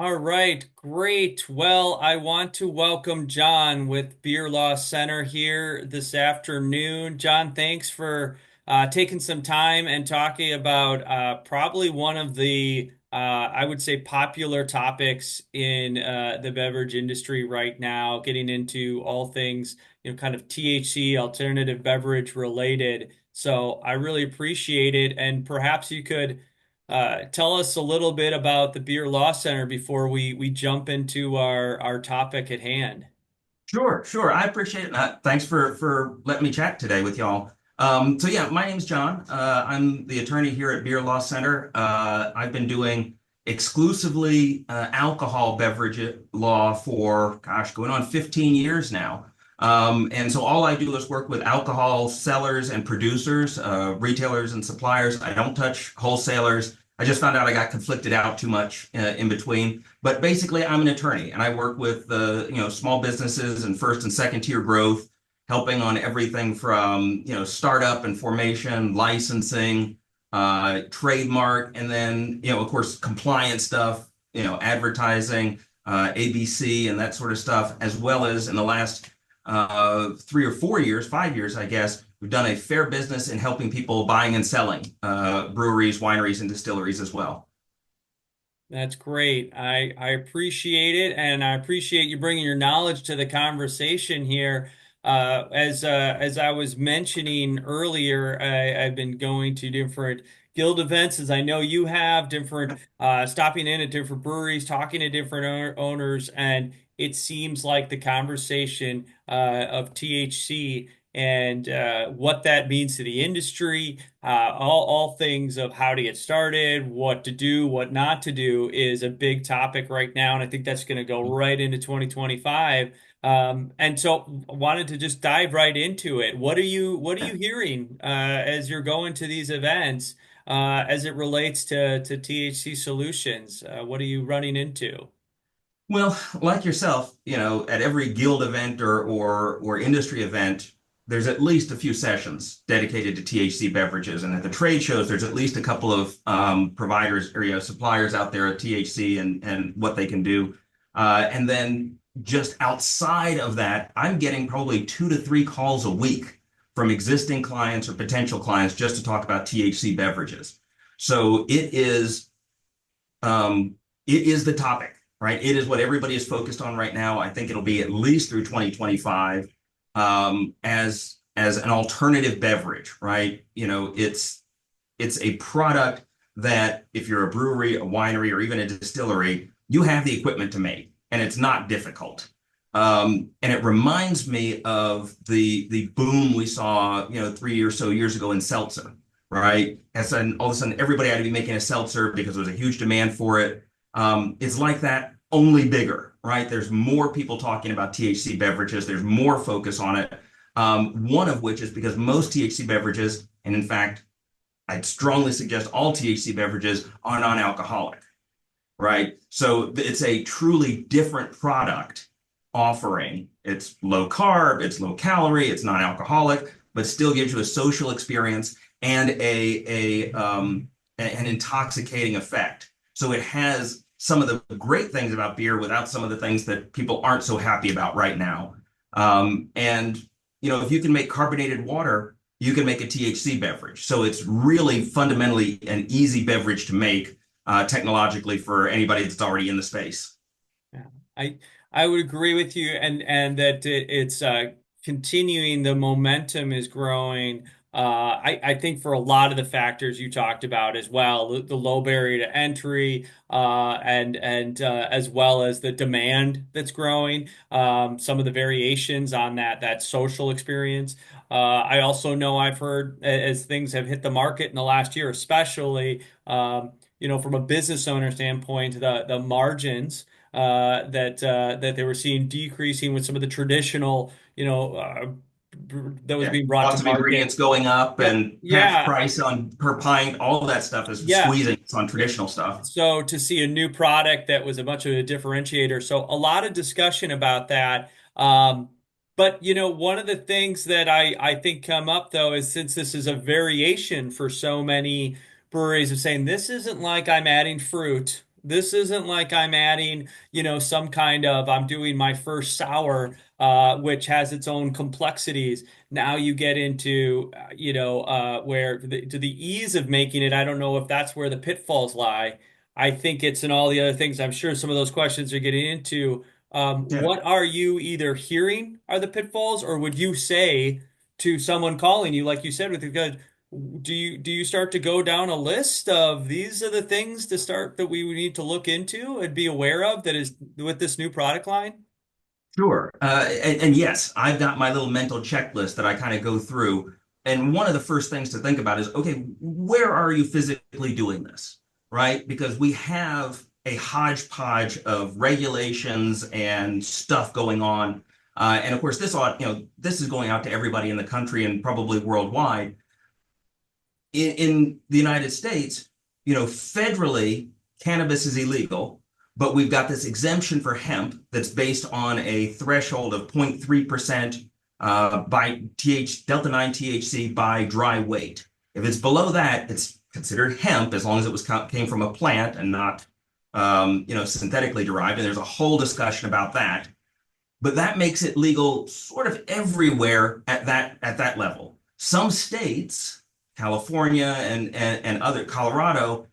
All right, great. Well, I want to welcome John with Beer Law Center here this afternoon. John, thanks for taking some time and talking about probably one of the, I would say, popular topics in the beverage industry right now, getting into all things, kind of THC, alternative beverage related. So I really appreciate it. And perhaps you could tell us a little bit about the Beer Law Center before we jump into our topic at hand. Sure, sure. I appreciate it. Thanks for letting me chat today with y'all. So yeah, my name's John. I'm the attorney here at Beer Law Center. I've been doing exclusively alcohol beverage law for, gosh, going on 15 years now. And so all I do is work with alcohol sellers and producers, retailers and suppliers. I don't touch wholesalers. I just found out I got conflicted out too much in between. But basically, I'm an attorney, and I work with small businesses and first and second tier growth, helping on everything from startup and formation, licensing, trademark, and then of course compliance stuff, advertising, ABC, and that sort of stuff, as well as in the last 3 or 4 years, 5 years, I guess. We've done a fair business in helping people buying and selling breweries, wineries, and distilleries as well. That's great. I appreciate it, and I appreciate you bringing your knowledge to the conversation here. As I was mentioning earlier, I've been going to different guild events, as I know you have, different stopping in at different breweries, talking to different owners, and it seems like the conversation of THC and what that means to the industry, all things of how to get started, what to do, what not to do is a big topic right now, and I think that's going to go right into 2025. And so I wanted to just dive right into it. What are you hearing as you're going to these events as it relates to THC solutions? What are you running into? Well, like yourself, at every guild event or industry event, there's at least a few sessions dedicated to THC beverages, and at the trade shows, there's at least a couple of providers or suppliers out there at THC and what they can do. And then just outside of that, I'm getting probably 2 to 3 calls a week from existing clients or potential clients just to talk about THC beverages. So it is the topic, right? It is what everybody is focused on right now. I think it'll be at least through 2025 as an alternative beverage, right? It's a product that if you're a brewery, a winery, or even a distillery, you have the equipment to make, and it's not difficult. And it reminds me of the boom we saw, 3 or so years ago in seltzer, right? And all of a sudden, everybody had to be making a seltzer because there was a huge demand for it. It's like that, only bigger, right? There's more people talking about THC beverages. There's more focus on it. One of which is because most THC beverages, and in fact, I'd strongly suggest all THC beverages are non-alcoholic, right? So it's a truly different product offering. It's low carb, it's low calorie, it's non-alcoholic, but still gives you a social experience and an intoxicating effect. So it has some of the great things about beer without some of the things that people aren't so happy about right now. And if you can make carbonated water, you can make a THC beverage. So it's really fundamentally an easy beverage to make technologically for anybody that's already in the space. Yeah, I I would agree with you, and that it's continuing. The momentum is growing. I think for a lot of the factors you talked about as well, the low barrier to entry, and as well as the demand that's growing, some of the variations on that social experience. I also know I've heard as things have hit the market in the last year, especially, from a business owner standpoint, the margins that they were seeing decreasing with some of the traditional, that was Yeah. being brought to Lots of market. ingredients going up Yep. and half Yeah. price on per pint, all of that stuff is Yeah. squeezing on traditional stuff. So to see a new product that was a much of a differentiator. So a lot of discussion about that. But one of the things that I think come up though is since this is a variation for so many breweries of saying this isn't like I'm adding fruit This isn't like I'm adding, some kind of, I'm doing my first sour, which has its own complexities. Now you get into, where to the ease of making it, I don't know if that's where the pitfalls lie. I think it's in all the other things. I'm sure some of those questions are getting into. Yeah. What are you either hearing are the pitfalls, or would you say to someone calling you, like you said, with the do you start to go down a list of these are the things to start that we would need to look into and be aware of that is with this new product line? Sure. And yes, I've got my little mental checklist that I kind of go through. And one of the first things to think about is, okay, where are you physically doing this? Right? Because we have a hodgepodge of regulations and stuff going on. And of course, this is going out to everybody in the country and probably worldwide. In the United States, federally, cannabis is illegal, but we've got this exemption for hemp that's based on a threshold of 0.3% by Delta 9 THC by dry weight. If it's below that, it's considered hemp as long as came from a plant and not synthetically derived. And there's a whole discussion about that. But that makes it legal sort of everywhere at that level. Some states, California and other Colorado,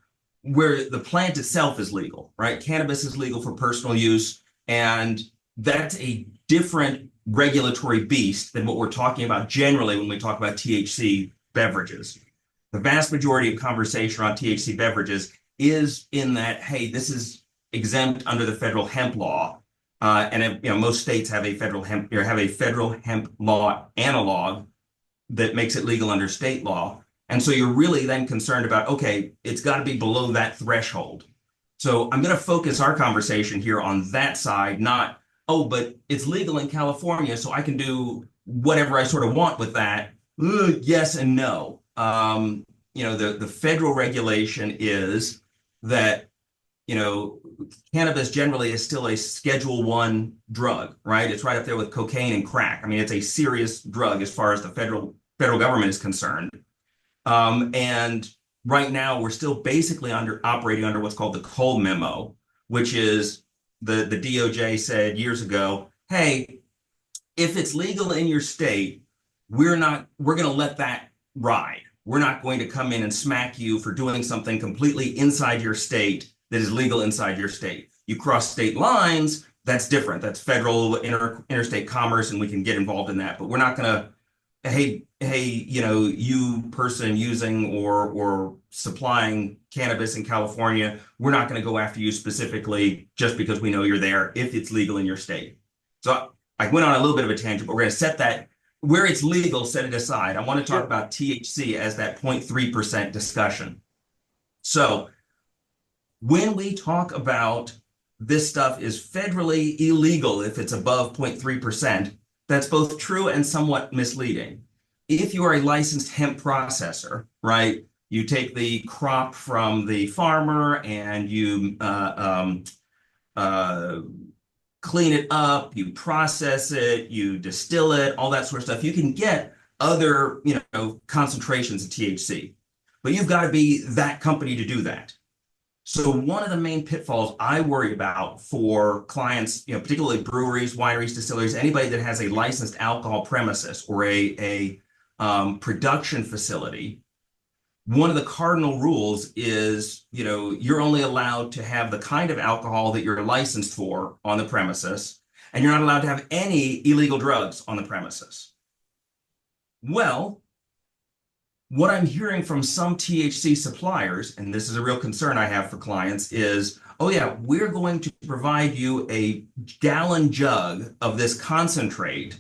where the plant itself is legal, right? Cannabis is legal for personal use, and that's a different regulatory beast than what we're talking about generally when we talk about THC beverages. The vast majority of conversation on THC beverages is in that, hey, this is exempt under the federal hemp law. And most states have a federal hemp law analog that makes it legal under state law. And so you're really then concerned about, okay, it's got to be below that threshold. So I'm going to focus our conversation here on that side, not, oh, but it's legal in California, so I can do whatever I sort of want with that. Yes and no. The federal regulation is that, cannabis generally is still a Schedule One drug, right? It's right up there with cocaine and crack. I mean, it's a serious drug as far as the federal government is concerned. And right now, we're still basically operating under what's called the Cole Memo, which is the DOJ said years ago, hey, if it's legal in your state, we're going to let that ride. We're not going to come in and smack you for doing something completely inside your state that is legal inside your state. You cross state lines, that's different. That's federal interstate commerce, and we can get involved in that. But we're not going to, hey, you person using or supplying cannabis in California, we're not going to go after you specifically just because we know you're there if it's legal in your state. So I went on a little bit of a tangent, but we're going to set that where it's legal, set it aside. I want to talk Sure. about THC as that 0.3% discussion. So when we talk about this stuff is federally illegal if it's above 0.3%, that's both true and somewhat misleading. If you are a licensed hemp processor, right, you take the crop from the farmer and you clean it up, you process it, you distill it, all that sort of stuff. You can get other, concentrations of THC, but you've got to be that company to do that. So one of the main pitfalls I worry about for clients, particularly breweries, wineries, distilleries, anybody that has a licensed alcohol premises or a production facility, one of the cardinal rules is, you're only allowed to have the kind of alcohol that you're licensed for on the premises, and you're not allowed to have any illegal drugs on the premises. Well, what I'm hearing from some THC suppliers, and this is a real concern I have for clients, is, oh yeah, we're going to provide you a gallon jug of this concentrate,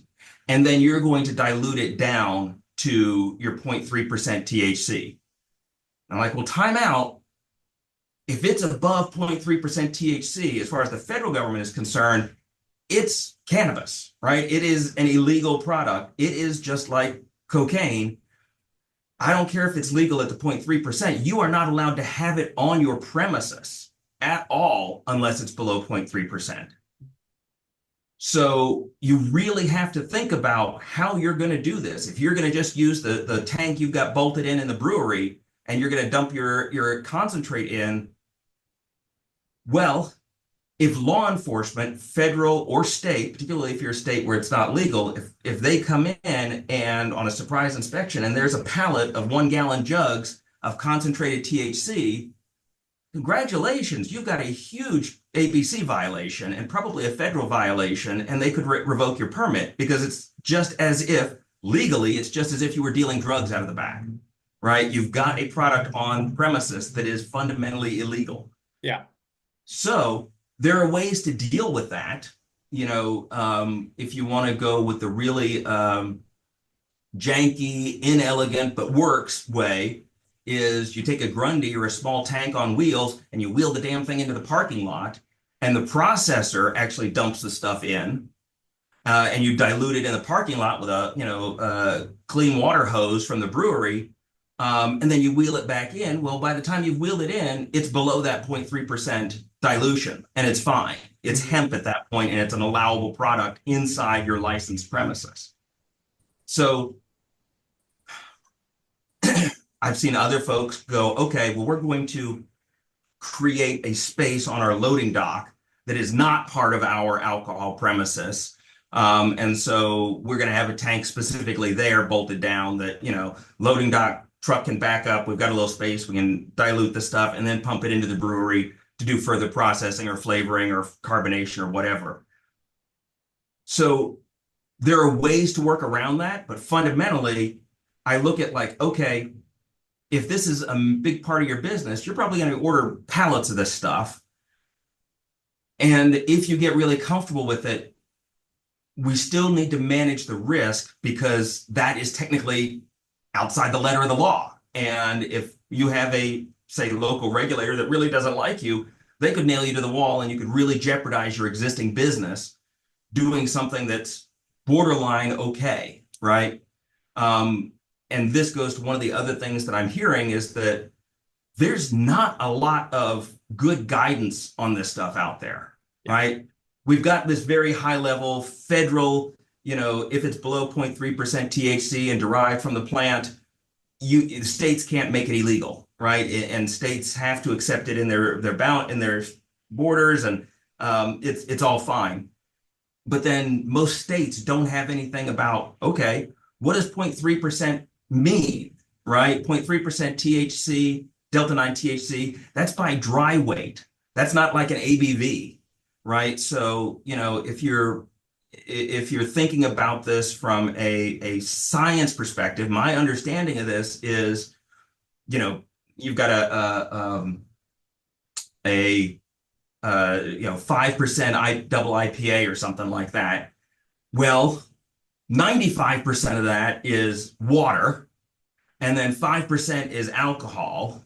and then you're going to dilute it down to your 0.3% THC. I'm like, well, time out. If it's above 0.3% THC, as far as the federal government is concerned, it's cannabis, right? It is an illegal product. It is just like cocaine. I don't care if it's legal at the 0.3%. You are not allowed to have it on your premises at all unless it's below 0.3%. So you really have to think about how you're going to do this. If you're going to just use the tank you've got bolted in the brewery and you're going to dump your concentrate in, Well, if law enforcement, federal or state, particularly if you're a state where it's not legal, if they come in and on a surprise inspection and there's a pallet of 1 gallon jugs of concentrated THC, congratulations, you've got a huge ABC violation and probably a federal violation, and they could revoke your permit because it's just as if legally, it's just as if you were dealing drugs out of the back, right? You've got a product on premises that is fundamentally illegal. Yeah. So there are ways to deal with that. If you want to go with the really janky, inelegant, but works way, is you take a Grundy or a small tank on wheels and you wheel the damn thing into the parking lot, and the processor actually dumps the stuff in, and you dilute it in the parking lot with a clean water hose from the brewery, and then you wheel it back in. Well, by the time you've wheeled it in, it's below that 0.3% dilution, and it's fine. It's Mhm. hemp at that point, and it's an allowable product inside your licensed premises. So I've seen other folks go, okay, well, we're going to create a space on our loading dock that is not part of our alcohol premises. And so we're going to have a tank specifically there bolted down that, loading dock truck can back up. We've got a little space. We can dilute the stuff and then pump it into the brewery to do further processing or flavoring or carbonation or whatever. So there are ways to work around that, but fundamentally, I look at like, okay, if this is a big part of your business, you're probably going to order pallets of this stuff. And if you get really comfortable with it, we still need to manage the risk because that is technically outside the letter of the law. And if you have a, say, local regulator that really doesn't like you, they could nail you to the wall and you could really jeopardize your existing business doing something that's borderline okay, right? And this goes to one of the other things that I'm hearing is that there's not a lot of good guidance on this stuff out there, Yeah. right? We've got this very high level federal, if it's below 0.3% THC and derived from the plant, states can't make it illegal, right? And states have to accept it in their borders, and it's all fine. But then most states don't have anything about, okay, what does 0.3% mean, right? 0.3% THC, Delta 9 THC, that's by dry weight. That's not like an ABV, right? So, if you're thinking about this from a science perspective, my understanding of this is, you've got a 5% double IPA or something like that. Well, 95% of that is water, and then 5% is alcohol.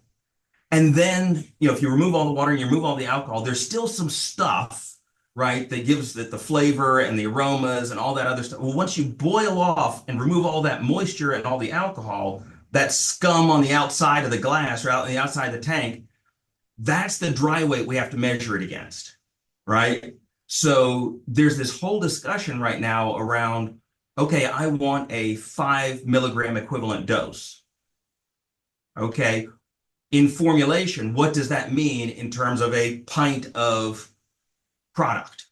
And then, if you remove all the water and you remove all the alcohol, there's still some stuff, right, that gives it the flavor and the aromas and all that other stuff. Well, once you boil off and remove all that moisture and all the alcohol, that scum on the outside of the glass or out on the outside of the tank, that's the dry weight we have to measure it against, right? So there's this whole discussion right now around, okay, I want a 5 milligram equivalent dose. Okay, in formulation, what does that mean in terms of a pint of product,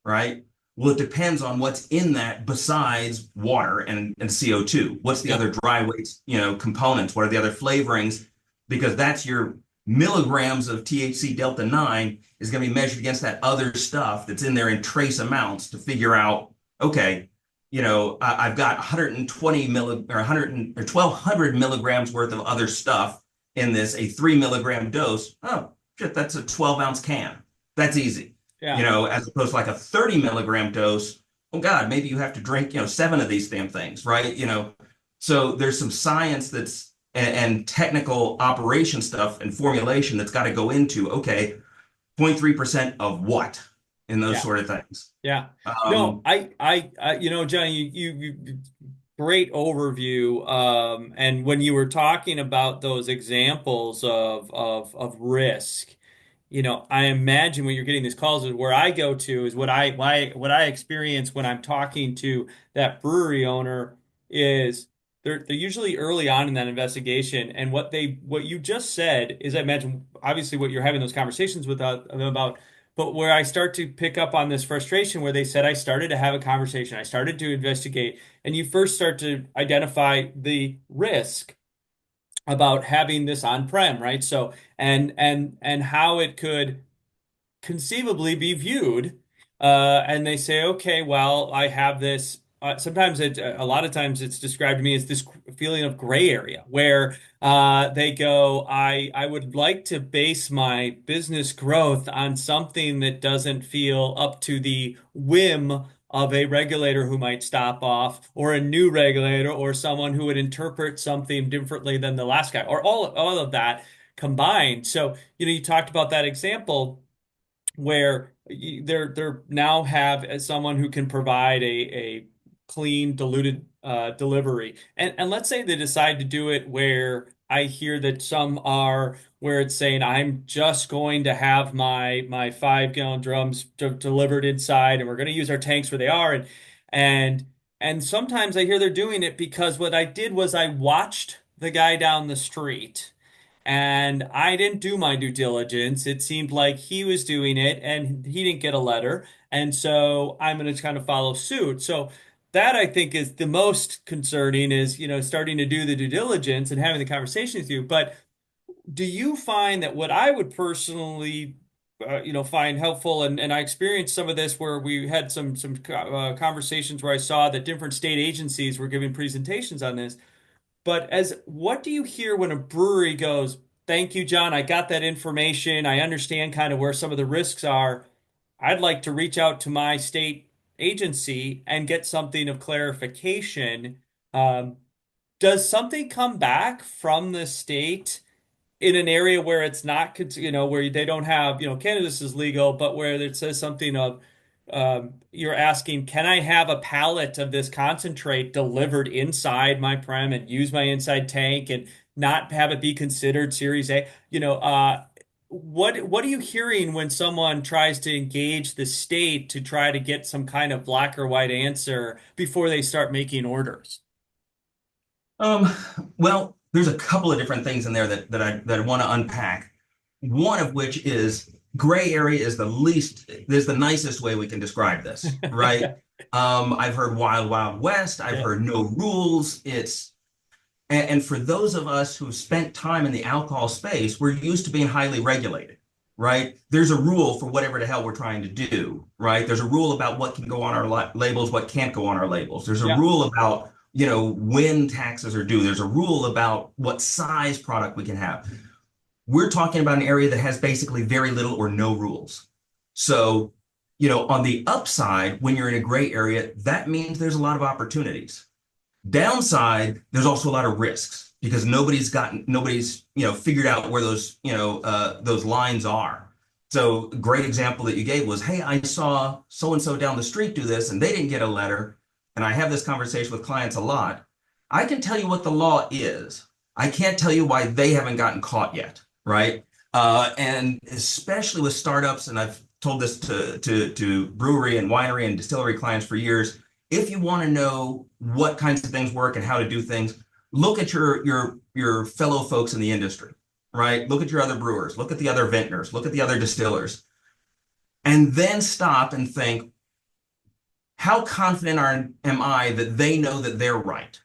right? Well, it depends on what's in that besides water and CO2. What's the Yeah. other dry weights, components? What are the other flavorings? Because that's your milligrams of THC Delta 9 is going to be measured against that other stuff that's in there in trace amounts to figure out, okay, I've got 120 or 100 or 1200 milligrams worth of other stuff in this, a 3 milligram dose. Oh, shit, that's a 12-ounce can. That's easy, Yeah. as opposed to like a 30 milligram dose. Oh, God, maybe you have to drink, 7 of these damn things, right? So there's some science and technical operation stuff and formulation that's got to go into, okay, 0.3% of what in those Yeah. sort of things. Yeah. No, Um, John, great overview. And when you were talking about those examples of risk, I imagine when you're getting these calls is where I go to is what I experience when I'm talking to that brewery owner is they're usually early on in that investigation. And what you just said is, I imagine, obviously what you're having those conversations with them about, but where I start to pick up on this frustration where they said I started to have a conversation, I started to investigate, and you first start to identify the risk about having this on-prem, right? So and how it could conceivably be viewed. And they say, okay, well, I have this. Sometimes a lot of times it's described to me as this feeling of gray area where they go, I would like to base my business growth on something that doesn't feel up to the whim of a regulator who might stop off, or a new regulator, or someone who would interpret something differently than the last guy, or all of that combined. So, you talked about that example where they're now have as someone who can provide a clean diluted delivery, and let's say they decide to do it where I hear that some are where it's saying I'm just going to have my 5 gallon drums delivered inside, and we're going to use our tanks where they are, and and sometimes I hear they're doing it because what I did was I watched the guy down the street and I didn't do my due diligence. It seemed like he was doing it and he didn't get a letter. And so I'm going to kind of follow suit. So that I think is the most concerning is, starting to do the due diligence and having the conversation with you. But do you find that what I would personally, find helpful, and I experienced some of this where we had some conversations where I saw that different state agencies were giving presentations on this, but as what do you hear when a brewery goes, "Thank you, John. I got that information. I understand kind of where some of the risks are. I'd like to reach out to my state agency and get something of clarification." Um, does something come back from the state in an area where it's not, where they don't have, cannabis is legal, but where it says something of, you're asking, can I have a pallet of this concentrate delivered inside my prem and use my inside tank and not have it be considered Series A? What are you hearing when someone tries to engage the state to try to get some kind of black or white answer before they start making orders? Um, well, there's a couple of different things in there that I want to unpack. One of which is gray area is the nicest way we can describe this, right? I've heard wild, wild west. I've Yeah. heard no rules. And for those of us who've spent time in the alcohol space, we're used to being highly regulated, right? There's a rule for whatever the hell we're trying to do, right? There's a rule about what can go on our labels, what can't go on our labels. There's a Yeah. rule about, when taxes are due. There's a rule about what size product we can have. We're talking about an area that has basically very little or no rules. So, on the upside, when you're in a gray area, that means there's a lot of opportunities. Downside, there's also a lot of risks because nobody's figured out where those lines are. So a great example that you gave was, hey, I saw so and so down the street do this and they didn't get a letter. And I have this conversation with clients a lot. I can tell you what the law is. I can't tell you why they haven't gotten caught yet, right? And especially with startups, and I've told this to brewery and winery and distillery clients for years. If you want to know what kinds of things work and how to do things, look at your fellow folks in the industry, right? Look at your other brewers, look at the other vintners, look at the other distillers, and then stop and think, how confident am I that they know that they're right?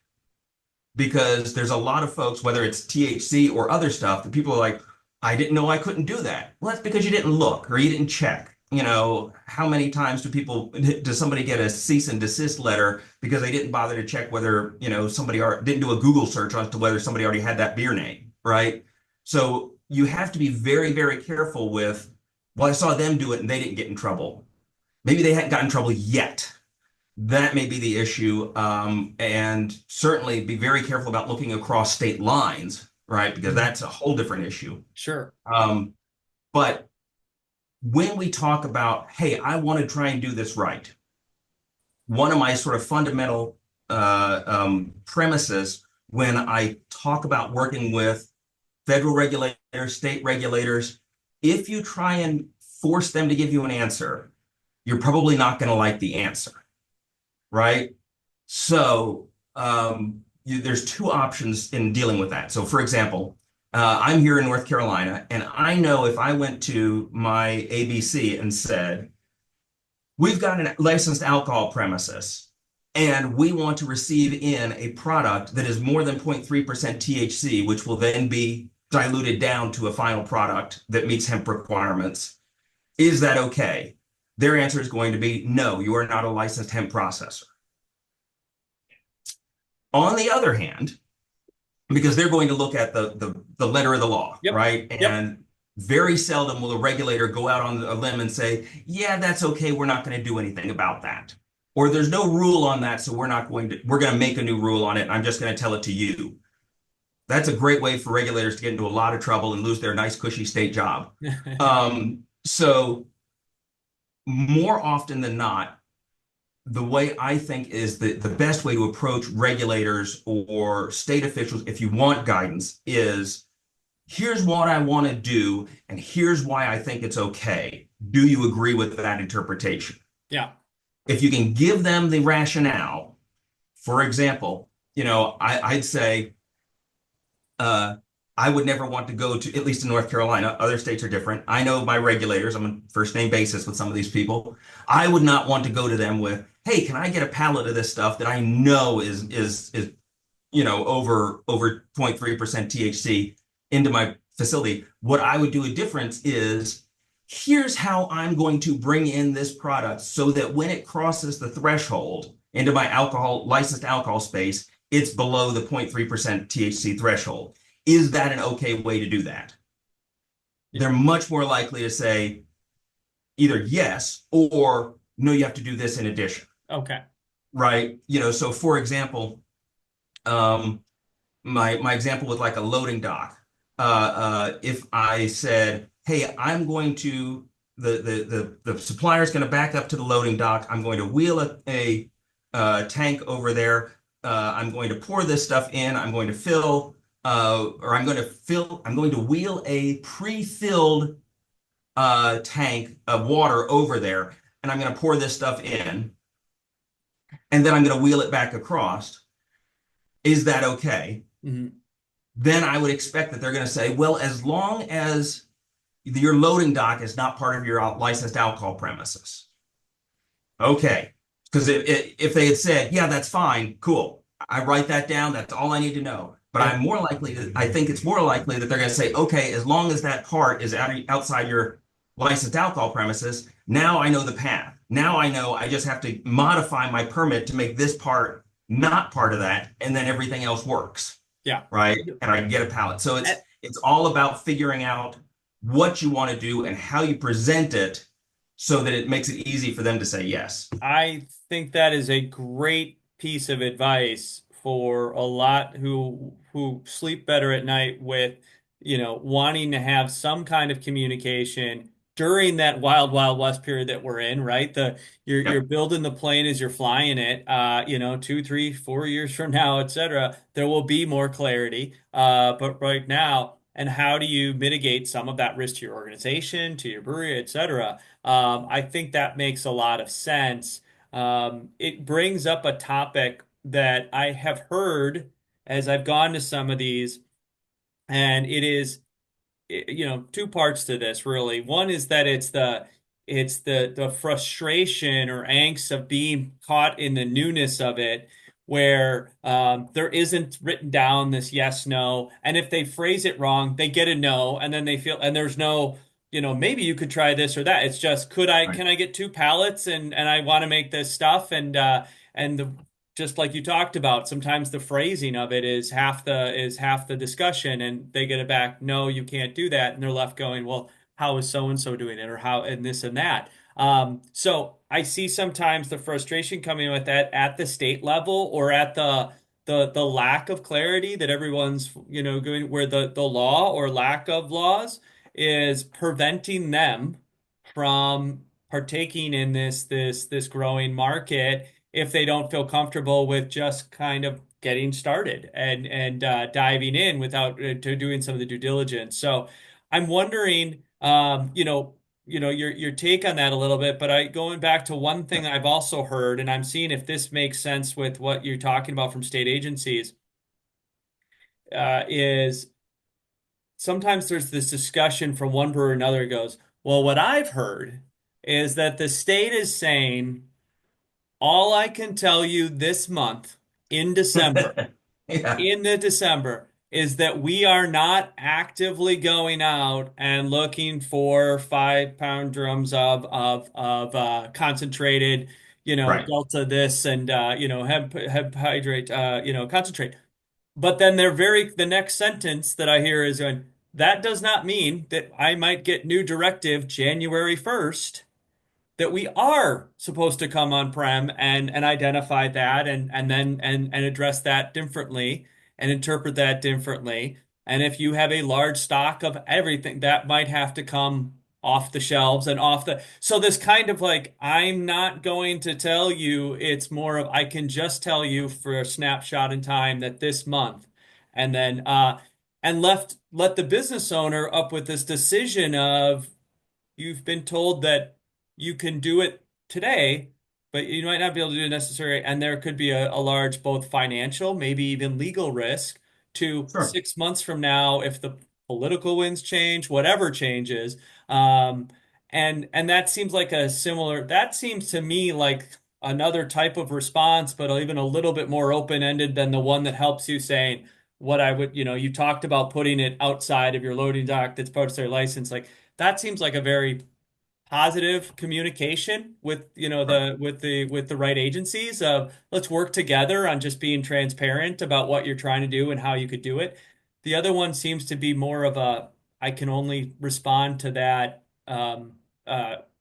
Because there's a lot of folks, whether it's THC or other stuff, that people are like, I didn't know I couldn't do that. Well, that's because you didn't look or you didn't check. How many times does somebody get a cease and desist letter because they didn't bother to check whether, somebody didn't do a Google search as to whether somebody already had that beer name, right? So you have to be very, very careful with, well, I saw them do it and they didn't get in trouble. Maybe they hadn't gotten in trouble yet. That may be the issue. And certainly be very careful about looking across state lines, right? Because that's a whole different issue. Sure. But when we talk about, hey, I want to try and do this right, one of my sort of fundamental premises when I talk about working with federal regulators, state regulators, if you try and force them to give you an answer, you're probably not going to like the answer, right? So, there's two options in dealing with that. So, for example, I'm here in North Carolina, and I know if I went to my ABC and said, we've got a licensed alcohol premises, and we want to receive in a product that is more than 0.3% THC, which will then be diluted down to a final product that meets hemp requirements. Is that okay? Their answer is going to be no, you are not a licensed hemp processor. On the other hand, because they're going to look at the letter of the law, Yep. right? Yep. And very seldom will a regulator go out on a limb and say, yeah, that's okay. We're not going to do anything about that. Or there's no rule on that, so we're going to make a new rule on it. I'm just going to tell it to you. That's a great way for regulators to get into a lot of trouble and lose their nice, cushy state job. So more often than not, the way I think is the best way to approach regulators or state officials, if you want guidance, is here's what I want to do, and here's why I think it's okay. Do you agree with that interpretation? Yeah. If you can give them the rationale, for example, I'd say uh, I would never want to go to, at least in North Carolina, other states are different. I know my regulators, I'm on first name basis with some of these people. I would not want to go to them with, hey, can I get a pallet of this stuff that I know is over 0.3% THC into my facility? What I would do a difference is here's how I'm going to bring in this product so that when it crosses the threshold into my licensed alcohol space, it's below the 0.3% THC threshold. Is that an okay way to do that? They're much more likely to say either yes or no, you have to do this in addition. Okay. Right? So for example, my example with like a loading dock. If I said, hey, I'm going to the supplier is going to back up to the loading dock. I'm going to wheel a tank over there. I'm going to pour this stuff in. I'm going to fill, or I'm going to fill. I'm going to wheel a pre-filled tank of water over there, and I'm going to pour this stuff in, and then I'm going to wheel it back across. Is that okay? Mhm. Then I would expect that they're going to say, well, as long as your loading dock is not part of your licensed alcohol premises. Okay. Because if they had said, yeah, that's fine, cool. I write that down. That's all I need to know. But Yep. I think it's more likely that they're going to say, okay, as long as that part is outside your licensed alcohol premises, now I know the path. Now I know I just have to modify my permit to make this part not part of that, and then everything else works, Yeah. right? And I can get a pallet. So And it's all about figuring out what you want to do and how you present it so that it makes it easy for them to say yes. I think that is a great piece of advice for a lot who sleep better at night with, wanting to have some kind of communication during that wild, wild west period that we're in, right? You're Yep. building the plane as you're flying it, 2, 3, 4 years from now, et cetera, there will be more clarity. But right now, and how do you mitigate some of that risk to your organization, to your brewery, et cetera? I think that makes a lot of sense. It brings up a topic that I have heard as I've gone to some of these, and it is, two parts to this really. One is that it's the frustration or angst of being caught in the newness of it, where there isn't written down this yes no, and if they phrase it wrong, they get a no, and then they feel and there's no. Maybe you could try this or that. It's just, Right. can I get two pallets and I want to make this stuff and the just like you talked about, sometimes the phrasing of it is half the discussion, and they get it back, no, you can't do that, and they're left going, well, how is so and so doing it, or how and this and that. So I see sometimes the frustration coming with that at the state level or at the lack of clarity that everyone's going where the law or lack of laws is preventing them from partaking in this growing market if they don't feel comfortable with just kind of getting started and diving in without to doing some of the due diligence. So I'm wondering, your take on that a little bit. But going back to one thing I've also heard, and I'm seeing if this makes sense with what you're talking about from state agencies. is sometimes there's this discussion from one brewer or another goes, well, what I've heard is that the state is saying, all I can tell you this month in December, Yeah, in the December, is that we are not actively going out and looking for 5 pound drums of concentrated, right. Delta this and hep hydrate, concentrate. But then the next sentence that I hear is going, that does not mean that I might get new directive January 1st that we are supposed to come on-prem and identify that and address that differently and interpret that differently. And if you have a large stock of everything, that might have to come off the shelves and off the. So this kind of like, I'm not going to tell you, it's more of I can just tell you for a snapshot in time that this month, and then and let the business owner up with this decision of you've been told that you can do it today, but you might not be able to do it necessarily. And there could be a large, both financial, maybe even legal risk to Sure. 6 months from now if the political winds change, whatever changes. Um, and that seems like that seems to me like another type of response, but even a little bit more open-ended than the one that helps you saying what I would, you talked about putting it outside of your loading dock that's part of their license. Like that seems like a very positive communication with Right. the right agencies of let's work together on just being transparent about what you're trying to do and how you could do it. The other one seems to be more of a I can only respond to that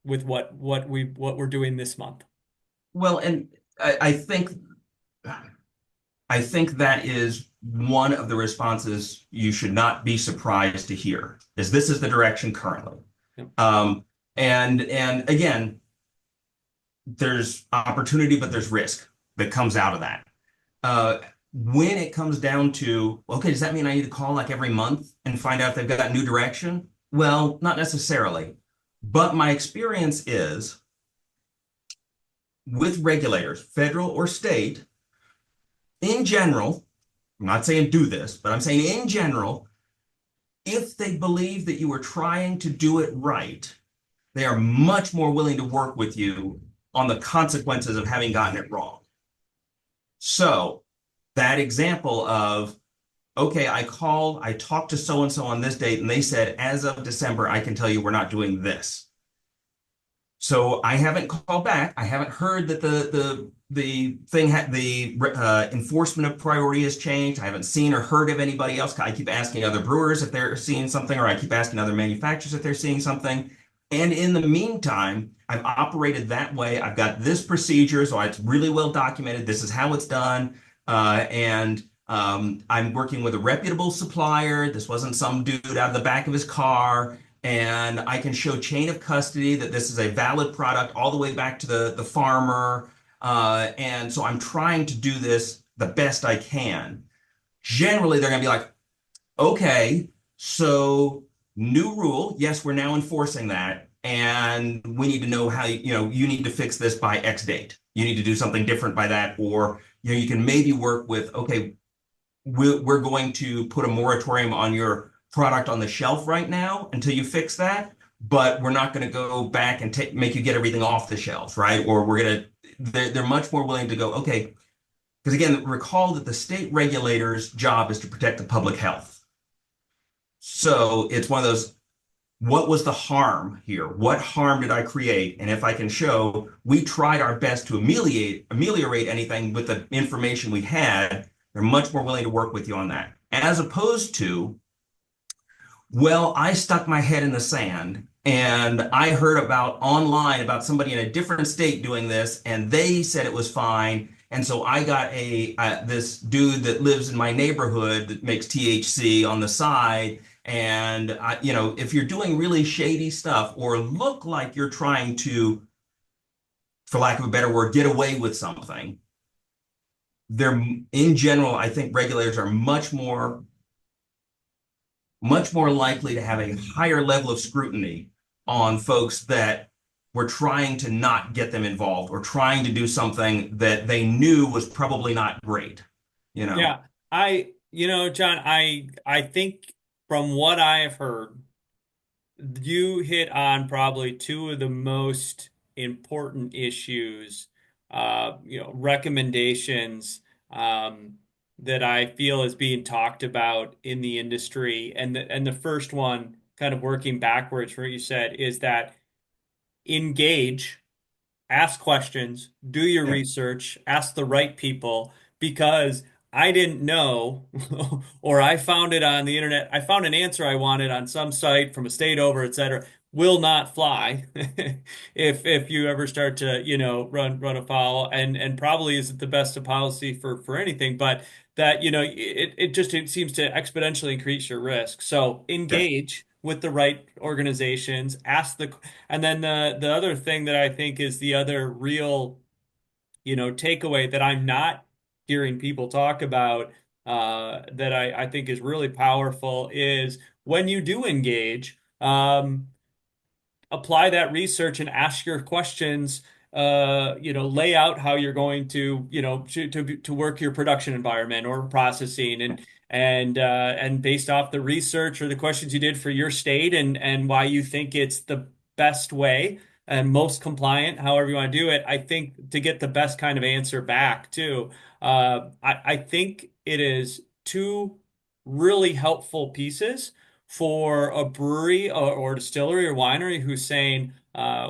with what we're doing this month. Well, and I think that is one of the responses you should not be surprised to hear, is this is the direction currently. Yep. And again, there's opportunity, but there's risk that comes out of that. Uh, when it comes down to, okay, does that mean I need to call like every month and find out if they've got new direction? Well, not necessarily. But my experience is with regulators, federal or state, in general, I'm not saying do this, but I'm saying in general, if they believe that you are trying to do it right, they are much more willing to work with you on the consequences of having gotten it wrong. So that example of, okay, I talked to so and so on this date, and they said, as of December, I can tell you we're not doing this. So I haven't called back. I haven't heard that the enforcement of priority has changed. I haven't seen or heard of anybody else. I keep asking other brewers if they're seeing something, or I keep asking other manufacturers if they're seeing something. And in the meantime, I've operated that way. I've got this procedure, so it's really well documented. This is how it's done. And I'm working with a reputable supplier. This wasn't some dude out of the back of his car. And I can show chain of custody that this is a valid product all the way back to the farmer. And so I'm trying to do this the best I can. Generally, they're going to be like, okay, so new rule. Yes, we're now enforcing that. And we need to know how, you need to fix this by X date. You need to do something different by that. Or, you can maybe work with, okay, we're going to put a moratorium on your product on the shelf right now until you fix that, but we're not going to go back and make you get everything off the shelves, right? Or they're much more willing to go, okay, because again, recall that the state regulator's job is to protect the public health. So it's one of those, what was the harm here? What harm did I create? And if I can show we tried our best to ameliorate anything with the information we had, they're much more willing to work with you on that. As opposed to, well, I stuck my head in the sand and I heard about online about somebody in a different state doing this and they said it was fine. And so I got this dude that lives in my neighborhood that makes THC on the side. And if you're doing really shady stuff or look like you're trying to, for lack of a better word, get away with something, they're in general, I think regulators are much more likely to have a higher level of scrutiny on folks that were trying to not get them involved or trying to do something that they knew was probably not great, you know? Yeah, I John, I think from what I have heard, you hit on probably two of the most important issues, recommendations um, that I feel is being talked about in the industry. And the first one, kind of working backwards from what you said, is that engage, ask questions, do your Yeah, research, ask the right people, because I didn't know, or I found it on the internet. I found an answer I wanted on some site from a state over, et cetera. Will not fly if you ever start to, run afoul, and probably isn't the best of policy for anything, but that, it seems to exponentially increase your risk. So yeah, engage with the right organizations, and then the other thing that I think is the other real, takeaway that I'm not hearing people talk about, that I think is really powerful is when you do engage, apply that research and ask your questions. Lay out how you're going to, to work your production environment or processing, and based off the research or the questions you did for your state, and why you think it's the best way and most compliant, however you want to do it. I think to get the best kind of answer back too. I think it is two really helpful pieces for a brewery or distillery or winery who's saying,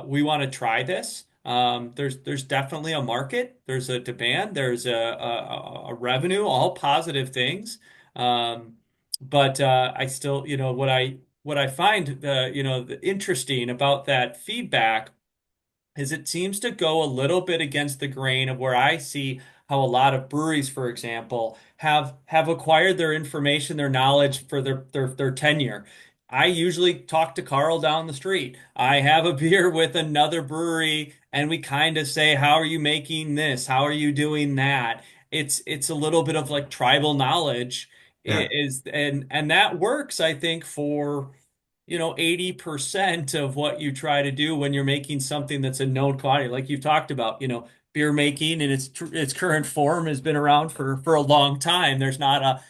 we want to try this. There's definitely a market, there's a demand, there's a revenue, all positive things. Um, but I still, what I find interesting about that feedback is it seems to go a little bit against the grain of where I see how a lot of breweries, for example, have acquired their information, their knowledge for their tenure. I usually talk to Carl down the street. I have a beer with another brewery, and we kind of say, "How are you making this? How are you doing that?" It's a little bit of like tribal knowledge yeah. is and that works, I think, for 80% of what you try to do when you're making something that's a known commodity, like you've talked about, beer making in its current form has been around for a long time. There's not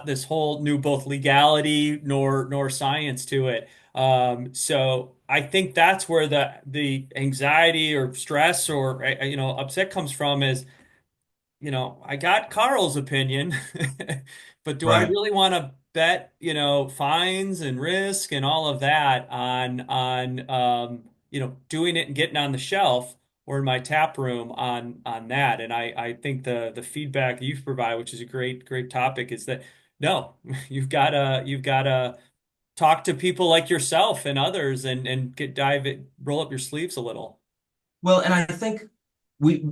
this whole new both legality nor science to it. So I think that's where the anxiety or stress or upset comes from is, I got Carl's opinion, but do I Right. really want to bet, fines and risk and all of that on doing it and getting on the shelf or in my tap room on that? And I think the feedback you've provided, which is a great topic, is that no, you've gotta talk to people like yourself and others and roll up your sleeves a little. Well, and I think we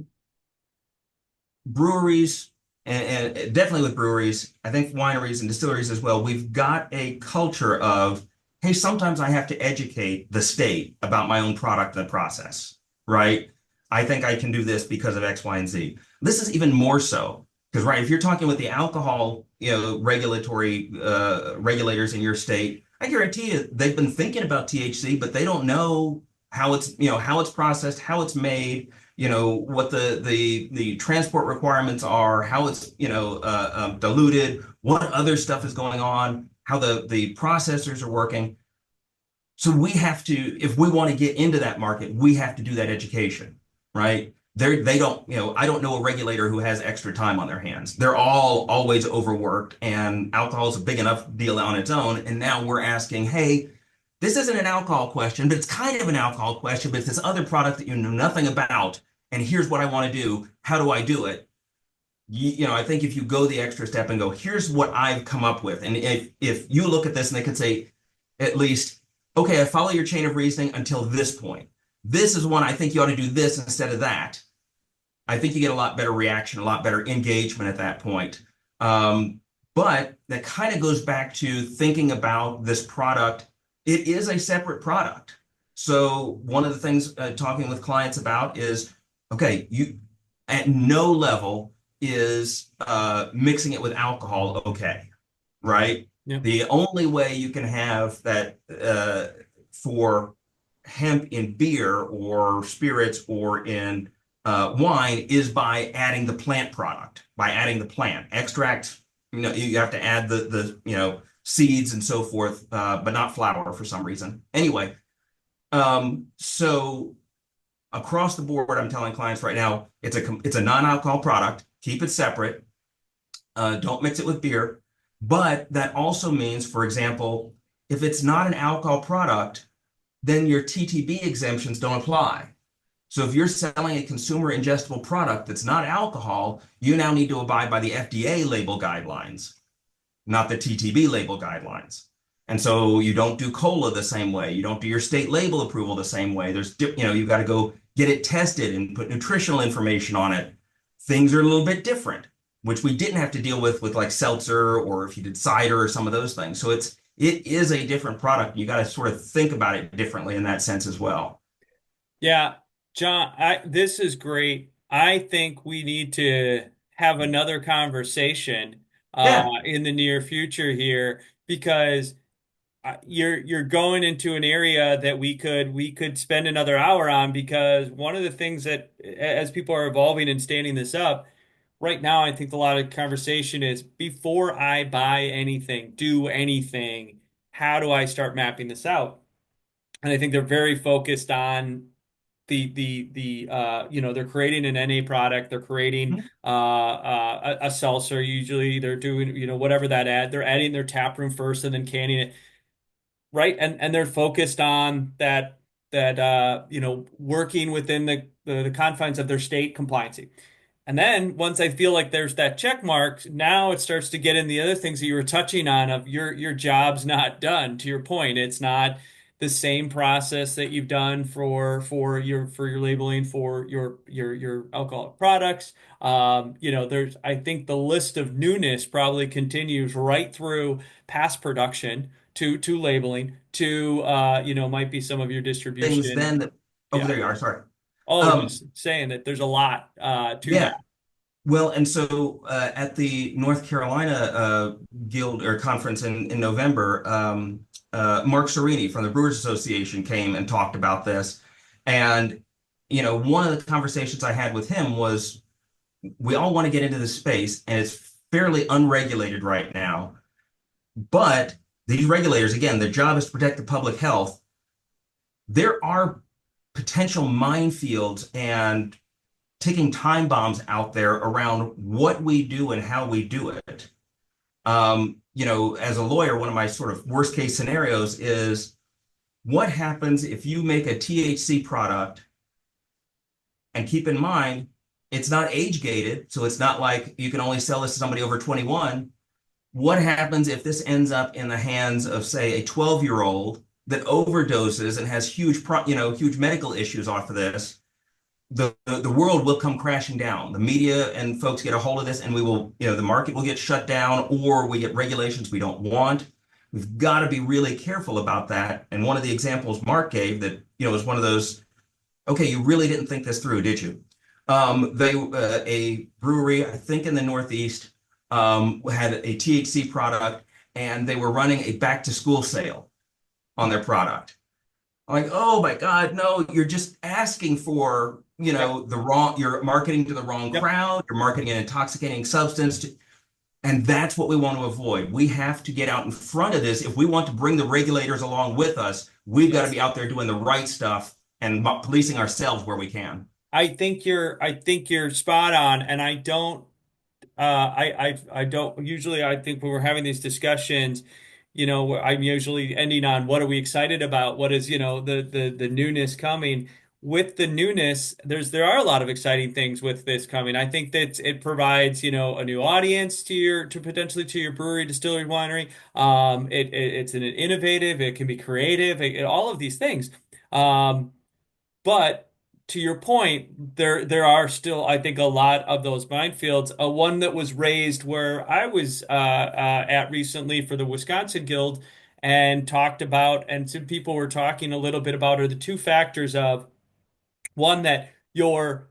breweries and definitely with breweries, I think wineries and distilleries as well, we've got a culture of, hey, sometimes I have to educate the state about my own product and the process, right? I think I can do this because of X, Y, and Z. This is even more so because, right, if you're talking with the alcohol, regulatory regulators in your state, I guarantee you they've been thinking about THC, but they don't know how it's processed, how it's made, what the transport requirements are, how it's diluted, what other stuff is going on, how the processors are working. So we have to, if we want to get into that market, we have to do that education, right? They don't, I don't know a regulator who has extra time on their hands. They're all always overworked, and alcohol is a big enough deal on its own. And now we're asking, hey, this isn't an alcohol question, but it's kind of an alcohol question, but it's this other product that you know nothing about. And here's what I want to do. How do I do it? I think if you go the extra step and go, here's what I've come up with. And if you look at this and they could say, at least, okay, I follow your chain of reasoning until this point. This is one I think you ought to do this instead of that. I think you get a lot better reaction, a lot better engagement at that point. But that kind of goes back to thinking about this product. It is a separate product. So one of the things talking with clients about is, okay, you at no level is mixing it with alcohol okay, right? Yeah. The only way you can have that for hemp in beer or spirits or in wine is by adding the plant product, by adding the plant extract. You have to add the seeds and so forth, but not flour for some reason. Anyway, so across the board, I'm telling clients right now, it's a non-alcohol product. Keep it separate. Don't mix it with beer. But that also means, for example, if it's not an alcohol product, then your TTB exemptions don't apply. So if you're selling a consumer ingestible product that's not alcohol, you now need to abide by the FDA label guidelines, not the TTB label guidelines. And so you don't do cola the same way. You don't do your state label approval the same way. You've got to go get it tested and put nutritional information on it. Things are a little bit different, which we didn't have to deal with like seltzer or if you did cider or some of those things. So it is a different product. You got to sort of think about it differently in that sense as well. Yeah, John, this is great. I think we need to have another conversation Yeah. in the near future here because you're going into an area that we could spend another hour on because one of the things that as people are evolving and standing this up right now, I think a lot of conversation is before I buy anything, do anything, how do I start mapping this out? And I think they're very focused on they're creating an NA product, they're creating a seltzer. Usually they're doing whatever they're adding their tap room first and then canning it, right? And they're focused on that working within the confines of their state compliancy. And then once I feel like there's that check mark, now it starts to get in the other things that you were touching on of your job's not done. To your point, it's not the same process that you've done for your labeling for your alcoholic products. There's I think the list of newness probably continues right through past production to labeling to might be some of your Things distribution. then that, oh, Yeah. there you are. Sorry. Oh, Um, just saying that there's a lot to that. yeah. Well, and so at the North Carolina Guild or conference in November, Mark Serini from the Brewers Association came and talked about this. And, one of the conversations I had with him was we all want to get into this space, and it's fairly unregulated right now. But these regulators, again, their job is to protect the public health. There are potential minefields and ticking time bombs out there around what we do and how we do it. As a lawyer, one of my sort of worst case scenarios is what happens if you make a THC product and keep in mind it's not age gated, so it's not like you can only sell this to somebody over 21. What happens if this ends up in the hands of, say, a 12-year-old that overdoses and has huge medical issues off of this? The world will come crashing down. The media and folks get a hold of this, and we will, the market will get shut down, or we get regulations we don't want. We've got to be really careful about that. And one of the examples Mark gave that, was one of those, okay, you really didn't think this through, did you? A brewery, I think in the Northeast, had a THC product, and they were running a back to school sale on their product. I'm like, oh my God, no, you're just asking for, Yep. you're marketing to the wrong Yep. crowd, you're marketing an intoxicating substance. And that's what we want to avoid. We have to get out in front of this. If we want to bring the regulators along with us, we've got to Yes. be out there doing the right stuff and policing ourselves where we can. I think you're spot on, and I don't I don't usually I think when we're having these discussions, I'm usually ending on what are we excited about? What is, the newness coming? With the newness, there are a lot of exciting things with this coming. I think that it provides, a new audience to potentially to your brewery, distillery, winery. It's an innovative, it can be creative, all of these things. Um, but to your point, there are still, I think, a lot of those minefields. One that was raised where I was at recently for the Wisconsin Guild and talked about, and some people were talking a little bit about, are the two factors of one that your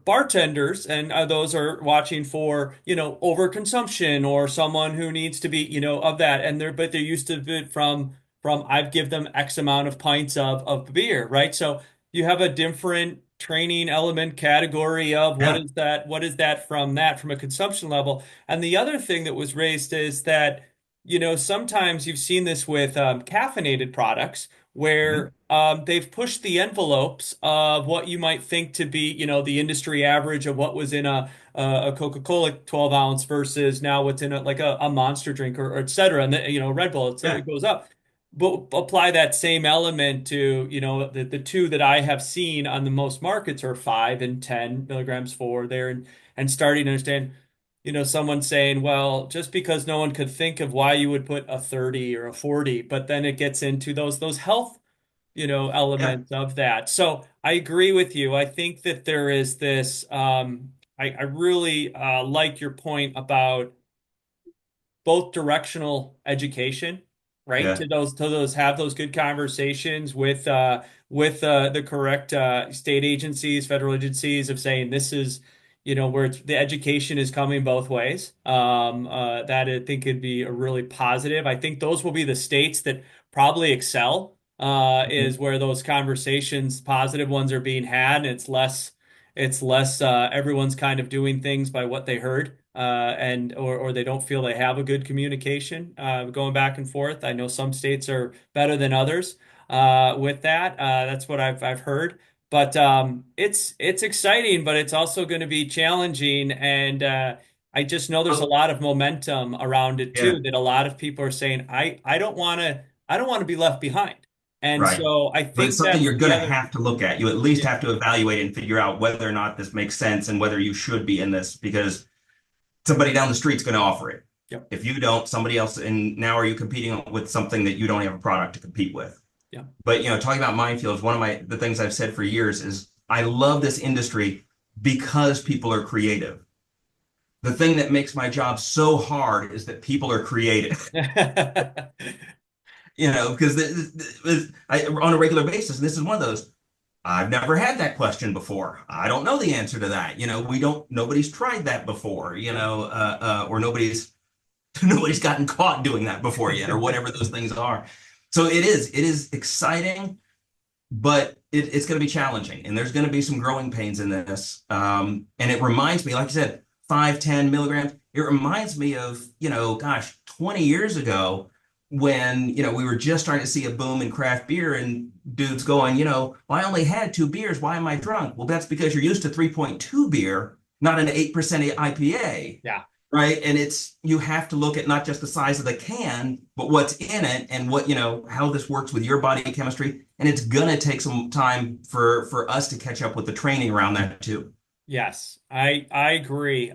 bartenders and those are watching for overconsumption or someone who needs to be of that and they're used to it from I've give them X amount of pints of beer, right? So you have a different training element category of Yeah. what is that from a consumption level. And the other thing that was raised is that, sometimes you've seen this with caffeinated products Mhm. where they've pushed the envelopes of what you might think to be, the industry average of what was in a Coca-Cola 12 ounce versus now what's in a Monster drink or et cetera. And, Red Bull, Yeah. it goes up. But apply that same element to, the two that I have seen on the most markets are 5 and 10 milligrams for there, and starting to understand, someone saying, well, just because no one could think of why you would put a 30 or a 40, but then it gets into those health, Yeah. elements of that. So I agree with you. I think that there is this, I really like your point about both directional education, right? Yeah. To those have those good conversations with the correct state agencies, federal agencies of saying this is, where the education is coming both ways. That I think could be a really positive. I think those will be the states that probably excel. Mhm. Is where those conversations, positive ones, are being had, and it's less everyone's kind of doing things by what they heard, and or they don't feel they have a good communication going back and forth. I know some states are better than others with that. That's what I've heard. But it's exciting, but it's also going to be challenging, and I just know there's a Oh, lot of momentum around it yeah. too. That a lot of people are saying, I don't want to be left behind, and Right. so I But it's think something that's you're the going to other. have to look at. You at least Yeah. have to evaluate and figure out whether or not this makes sense and whether you should be in this because somebody down the street's going to offer it. Yep. If you don't, somebody else, and now are you competing with something that you don't have a product to compete with? Yep. But talking about minefields, one of the things I've said for years is I love this industry because people are creative. The thing that makes my job so hard is that people are creative. Because on a regular basis, and this is one of those, I've never had that question before. I don't know the answer to that. Nobody's tried that before, or nobody's gotten caught doing that before yet, or whatever those things are. So it is exciting, but it's going to be challenging, and there's going to be some growing pains in this. And it reminds me, like you said, 5, 10 milligrams. It reminds me of, gosh, 20 years ago when, we were just starting to see a boom in craft beer and dudes going, well, I only had 2 beers. Why am I drunk? Well, that's because you're used to 3.2 beer, not an 8% IPA. Yeah. Right. And you have to look at not just the size of the can, but what's in it and how this works with your body chemistry. And it's going to take some time for us to catch up with the training around that too. Yes, I agree.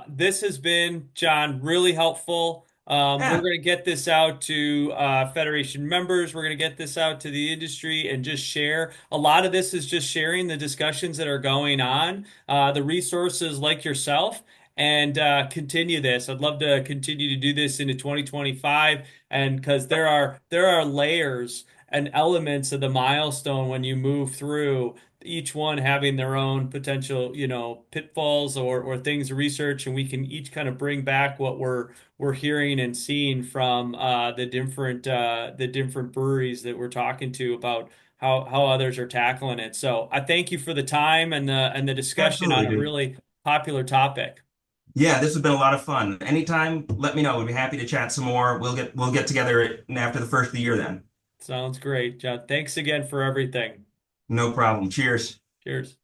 This has been, John, really helpful. We're Yeah. going to get this out to Federation members. We're going to get this out to the industry and just share. A lot of this is just sharing the discussions that are going on, the resources like yourself, and continue this. I'd love to continue to do this into 2025, and because there are layers and elements of the milestone when you move through each one having their own potential, pitfalls or things to research, and we can each kind of bring back what we're hearing and seeing from the different breweries that we're talking to about how others are tackling it. So I thank you for the time and the discussion on Absolutely, a dude. really popular topic. Yeah, this has been a lot of fun. Anytime, let me know. We'd be happy to chat some more. We'll get together after the first of the year then. Sounds great, John. Thanks again for everything. No problem. Cheers. Cheers.